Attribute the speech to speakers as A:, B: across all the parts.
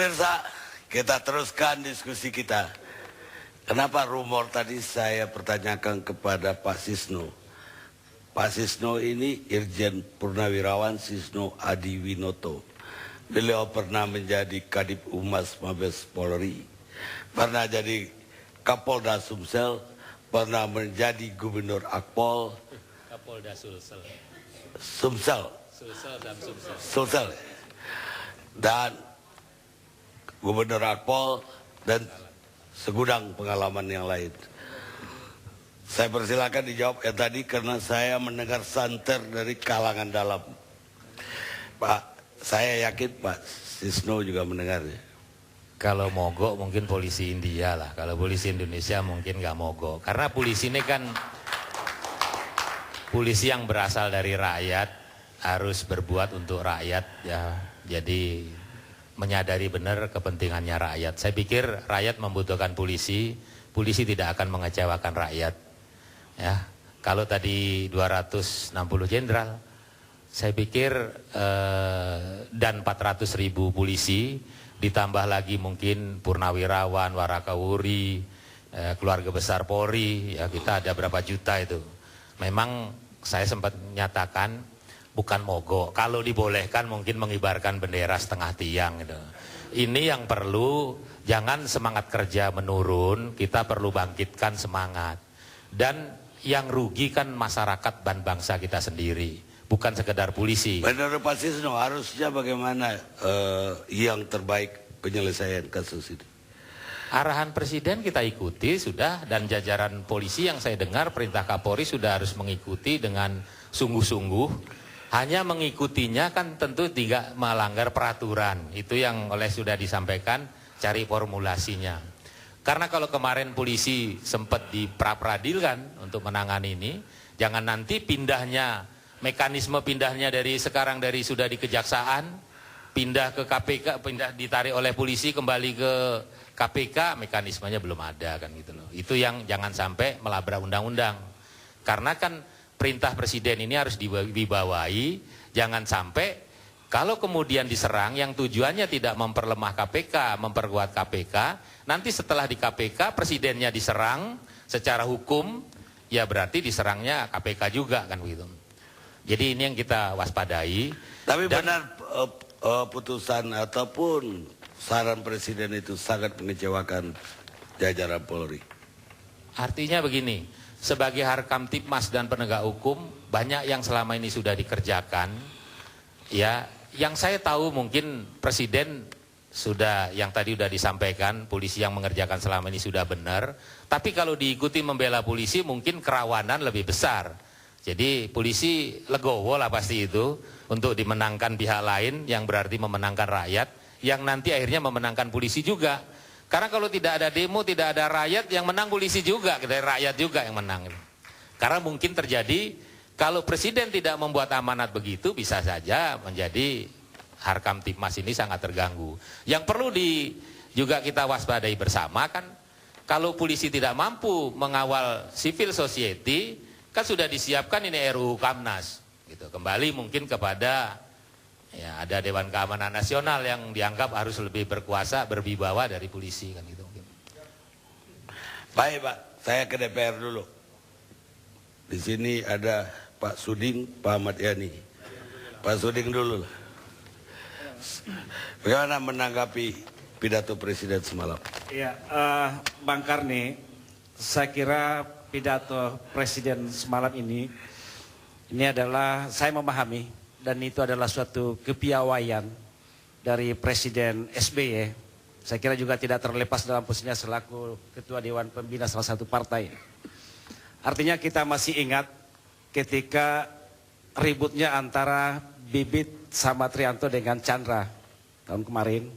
A: Pemirsa, kita teruskan diskusi kita. Kenapa rumor tadi saya pertanyakan kepada Pak Sisno? Pak Sisno ini Irjen Purnawirawan Sisno Adiwinoto. Beliau pernah menjadi Kadip Humas Mabes Polri, pernah jadi Kapolda Sumsel, pernah menjadi Gubernur Akpol.
B: Kapolda Sulsel.
A: Sumsel.
B: Sulsel dan Sumsel.
A: Sulsel. Dan Gubernur Akpol dan segudang pengalaman yang lain. Saya persilakan dijawab tadi karena saya mendengar santer dari kalangan dalam. Pak, saya yakin Pak Sisno juga mendengarnya.
B: Kalau mogok mungkin polisi India lah. Kalau polisi Indonesia mungkin nggak mogok. Karena polisi ini kan polisi yang berasal dari rakyat, harus berbuat untuk rakyat ya. Jadi menyadari benar kepentingannya rakyat. Saya pikir rakyat membutuhkan polisi, polisi tidak akan mengecewakan rakyat. Ya, kalau tadi 260 jenderal, saya pikir dan 400.000 polisi, ditambah lagi mungkin purnawirawan, warakawuri, keluarga besar Polri, ya kita ada berapa juta itu. Memang saya sempat menyatakan bukan mogok, kalau dibolehkan mungkin mengibarkan bendera setengah tiang gitu. Ini yang perlu, jangan semangat kerja menurun, kita perlu bangkitkan semangat. Dan yang rugi kan masyarakat dan bangsa kita sendiri, bukan sekedar polisi.
A: Menurut Pak Sisno harusnya bagaimana yang terbaik penyelesaian kasus ini?
B: Arahan Presiden kita ikuti sudah, dan jajaran polisi yang saya dengar perintah Kapolri sudah harus mengikuti dengan sungguh-sungguh. Hanya mengikutinya kan tentu tidak melanggar peraturan. Itu yang sudah disampaikan, cari formulasinya. Karena kalau kemarin polisi sempat diperadilan untuk menangani ini, jangan nanti pindahnya, mekanisme pindahnya dari sekarang dari sudah di kejaksaan, pindah ke KPK, pindah ditarik oleh polisi kembali ke KPK, mekanismenya belum ada kan gitu loh. Itu yang jangan sampai melabrak undang-undang. Karena kan perintah Presiden ini harus dibawahi, jangan sampai kalau kemudian diserang yang tujuannya tidak memperlemah KPK, memperkuat KPK, nanti setelah di KPK Presidennya diserang secara hukum, ya berarti diserangnya KPK juga kan begitu. Jadi ini yang kita waspadai.
A: Tapi benar putusan ataupun saran Presiden itu sangat mengecewakan jajaran Polri.
B: Artinya begini, sebagai Harkamtibmas dan penegak hukum, banyak yang selama ini sudah dikerjakan. Ya, yang saya tahu mungkin Presiden sudah, yang tadi sudah disampaikan, polisi yang mengerjakan selama ini sudah benar. Tapi kalau diikuti membela polisi mungkin kerawanan lebih besar. Jadi polisi legowo lah pasti itu untuk dimenangkan pihak lain yang berarti memenangkan rakyat, yang nanti akhirnya memenangkan polisi juga. Karena kalau tidak ada demo, tidak ada rakyat, yang menang polisi juga, dari rakyat juga yang menang. Karena mungkin terjadi, kalau Presiden tidak membuat amanat begitu, bisa saja menjadi Harkamtibmas ini sangat terganggu. Yang perlu juga kita waspadai bersama kan, kalau polisi tidak mampu mengawal civil society, kan sudah disiapkan ini RUU Kamnas. Gitu. Kembali mungkin kepada, ya ada Dewan Keamanan Nasional yang dianggap harus lebih berkuasa, berwibawa dari polisi kan gitu.
A: Baik Pak, saya ke DPR dulu. Di sini ada Pak Suding, Pak Ahmad Yani. Pak Suding dulu. Bagaimana menanggapi pidato Presiden semalam?
C: Ya, Bang Karni, saya kira pidato Presiden semalam ini adalah, saya memahami, dan itu adalah suatu kepiawaian dari Presiden SBY. Saya kira juga tidak terlepas dalam posisinya selaku Ketua Dewan Pembina salah satu partai. Artinya kita masih ingat ketika ributnya antara Bibit sama Trianto dengan Chandra tahun kemarin,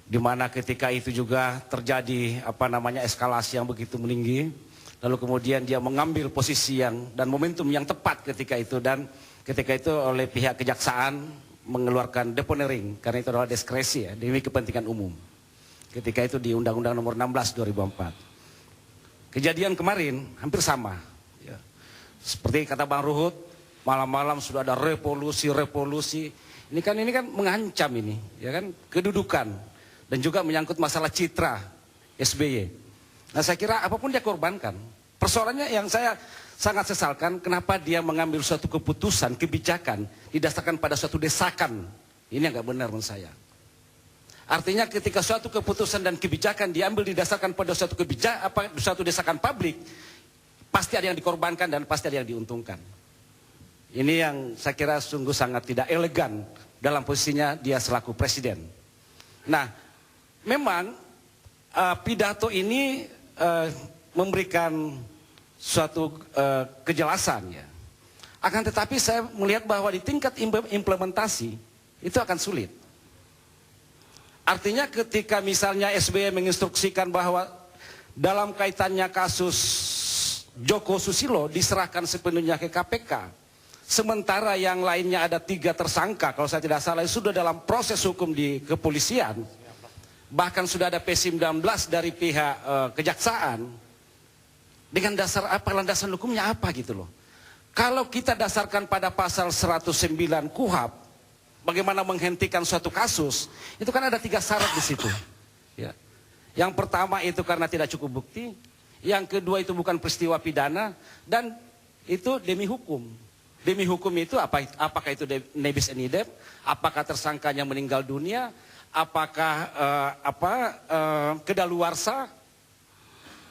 C: di mana ketika itu juga terjadi eskalasi yang begitu meninggi. Lalu kemudian dia mengambil posisi dan momentum yang tepat ketika itu, dan ketika itu oleh pihak kejaksaan mengeluarkan deponering karena itu adalah diskresi ya, demi kepentingan umum. Ketika itu di Undang-Undang Nomor 16 2004. Kejadian kemarin hampir sama. Ya. Seperti kata Bang Ruhut, malam-malam sudah ada revolusi Ini kan mengancam ini, ya kan, kedudukan dan juga menyangkut masalah citra SBY. Nah, saya kira apapun dia korbankan. Persoalannya yang saya sangat sesalkan, kenapa dia mengambil suatu keputusan, kebijakan didasarkan pada suatu desakan. Ini yang nggak benar menurut saya. Artinya ketika suatu keputusan dan kebijakan diambil didasarkan pada suatu suatu desakan publik, pasti ada yang dikorbankan dan pasti ada yang diuntungkan. Ini yang saya kira sungguh sangat tidak elegan dalam posisinya dia selaku presiden. Nah, memang pidato ini memberikan suatu kejelasan ya. Akan tetapi saya melihat bahwa di tingkat implementasi itu akan sulit. Artinya ketika misalnya SBY menginstruksikan bahwa dalam kaitannya kasus Joko Susilo diserahkan sepenuhnya ke KPK, sementara yang lainnya ada 3 tersangka, kalau saya tidak salah sudah dalam proses hukum di kepolisian, bahkan sudah ada P19 dari pihak kejaksaan, dengan dasar apa, landasan hukumnya apa gitu loh. Kalau kita dasarkan pada pasal 109 KUHP, bagaimana menghentikan suatu kasus, itu kan ada 3 syarat di situ. Ya. Yang pertama itu karena tidak cukup bukti, yang kedua itu bukan peristiwa pidana, dan itu demi hukum. Demi hukum itu apakah itu nebis in idem, apakah tersangkanya meninggal dunia, apakah kedaluarsa,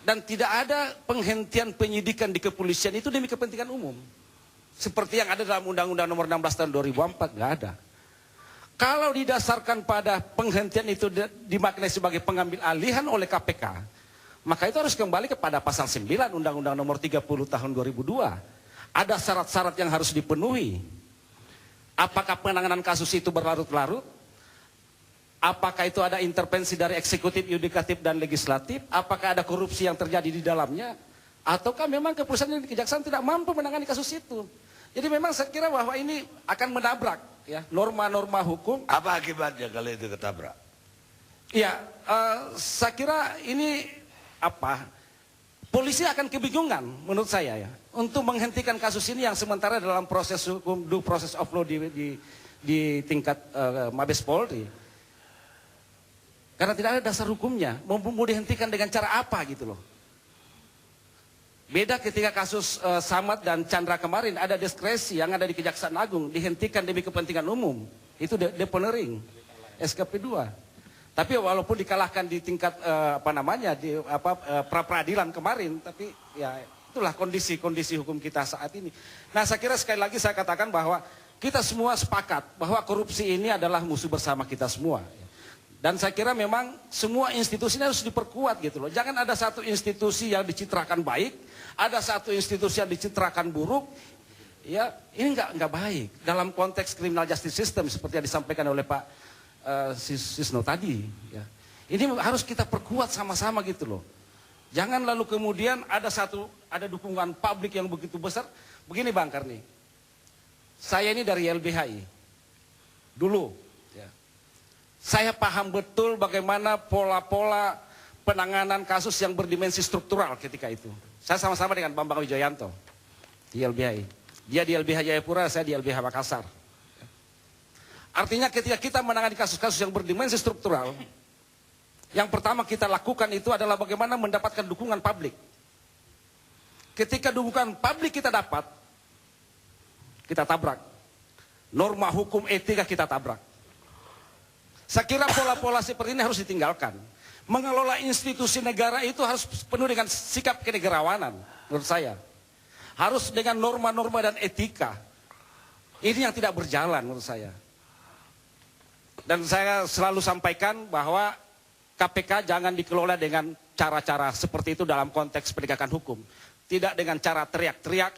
C: dan tidak ada penghentian penyidikan di kepolisian itu demi kepentingan umum. Seperti yang ada dalam Undang-Undang Nomor 16 tahun 2004, nggak ada. Kalau didasarkan pada penghentian itu dimaknai sebagai pengambil alihan oleh KPK, maka itu harus kembali kepada pasal 9 Undang-Undang Nomor 30 tahun 2002. Ada syarat-syarat yang harus dipenuhi. Apakah penanganan kasus itu berlarut-larut? Apakah itu ada intervensi dari eksekutif, yudikatif, dan legislatif? Apakah ada korupsi yang terjadi di dalamnya? Ataukah memang kepolisian dan kejaksaan tidak mampu menangani kasus itu? Jadi memang saya kira bahwa ini akan menabrak ya norma-norma hukum.
A: Apa akibatnya kalau itu ketabrak?
C: Ya, saya kira ini polisi akan kebingungan menurut saya ya untuk menghentikan kasus ini yang sementara dalam proses hukum, due process of law di tingkat Mabes Polri. Karena tidak ada dasar hukumnya, mau dihentikan dengan cara apa gitu loh. Beda ketika kasus Samad dan Chandra kemarin, ada diskresi yang ada di Kejaksaan Agung, dihentikan demi kepentingan umum. Itu deponering, SKP 2. Tapi walaupun dikalahkan di tingkat pra-peradilan kemarin, tapi ya itulah kondisi hukum kita saat ini. Nah, saya kira sekali lagi saya katakan bahwa kita semua sepakat bahwa korupsi ini adalah musuh bersama kita semua. Dan saya kira memang semua institusi ini harus diperkuat gitu loh. Jangan ada satu institusi yang dicitrakan baik, ada satu institusi yang dicitrakan buruk. Ya, ini nggak baik dalam konteks criminal justice system seperti yang disampaikan oleh Pak Sisno tadi. Ya. Ini harus kita perkuat sama-sama gitu loh. Jangan lalu kemudian ada dukungan publik yang begitu besar. Begini Bang Karni, saya ini dari LBHI dulu. Ya. Saya paham betul bagaimana pola-pola penanganan kasus yang berdimensi struktural ketika itu. Saya sama-sama dengan Bambang Wijoyanto di LBHI. Dia di LBH Jayapura, saya di LBH Makassar. Artinya ketika kita menangani kasus-kasus yang berdimensi struktural, yang pertama kita lakukan itu adalah bagaimana mendapatkan dukungan publik. Ketika dukungan publik kita dapat, kita tabrak. Norma hukum etika kita tabrak. Saya kira pola-pola seperti ini harus ditinggalkan. Mengelola institusi negara itu harus penuh dengan sikap kenegarawanan, menurut saya. Harus dengan norma-norma dan etika. Ini yang tidak berjalan menurut saya. Dan saya selalu sampaikan bahwa KPK jangan dikelola dengan cara-cara seperti itu dalam konteks penegakan hukum. Tidak dengan cara teriak-teriak,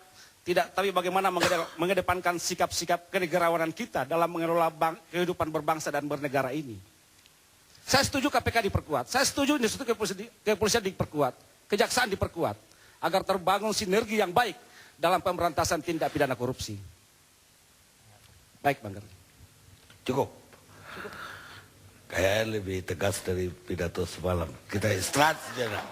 C: tidak, tapi bagaimana mengedepankan sikap-sikap kenegarawanan kita dalam mengelola kehidupan berbangsa dan bernegara ini. Saya setuju KPK diperkuat, saya setuju Institusi Kepolisian diperkuat, Kejaksaan diperkuat, agar terbangun sinergi yang baik dalam pemberantasan tindak pidana korupsi. Baik Bang Garni.
A: Cukup. Kayaknya lebih tegas dari pidato semalam. Kita istirahat sejenak.